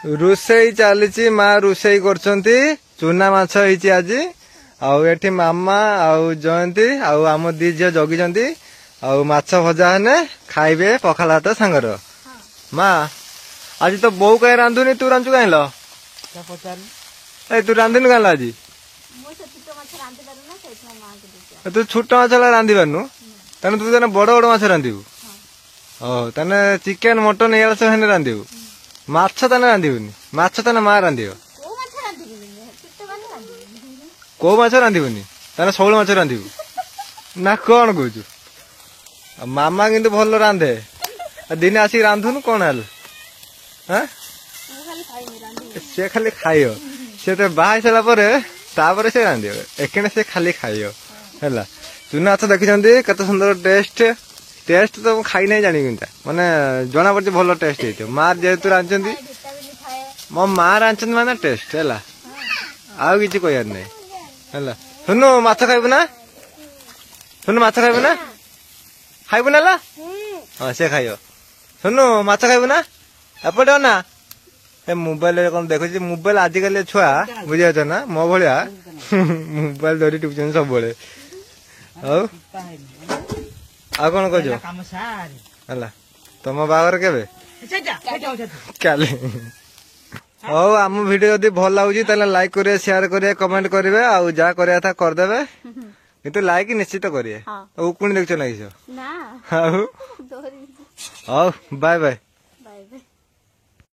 रोसई चली माँ रोसई कर चूना माछ होती आज आठी मामा आउ जयंती आम दी झील जगी माछ भजा हेने खाइबे पखाल भात सांगर माँ आज तो बो कहीं रांधुनी तू रांधु कहीं तू रांधुनी कहीं आज तू छोट माछ रांधि पारनु तेना तू तेना बड़ बड़ माछ रांधु तेना चिकेन मटन ये सब हेने रांधु माछ तेना रांधुनी माछ तेना माँ रांध को माछ रांधुनी तेना शौल माछ रांधु ना कौन कह मामा किंतु भल रांधे दिने आसिक रांधुनु कौन है सी खाली खाइ सी तो बाहा सारा से रांध एखे से खाली खाइ है चूना माछ देखी केते सुंदर टेस्ट टेस्ट तो खाई नहीं जानी माने जना पड़े भल टेस्ट हो माँ जेहेतु रांधि मो माँ रांधि माने टेस्ट है आउ कि कहर नहीं है सुनु माछ खाइबु ना सुनु माछ खाइबु ना खाइबु ना हाँ से खाइयो सुनु माछ खाइबु ना एपटे ना ए मोबाइल कौन देखु मोबाइल आजिकल छुआ बुझे ना मो भाया मोबाइल धरी टिपुन सब आ कौन कह तुम बागर के हौ आम वीडियो जब भल लगुच लाइक करेंगे शेयर करेंगे कमेंट करेंगे आउ जहाँ करिया था करदेवे किंतु लाइक निश्चित करिए पुणी देख ना हौ बाय बाय।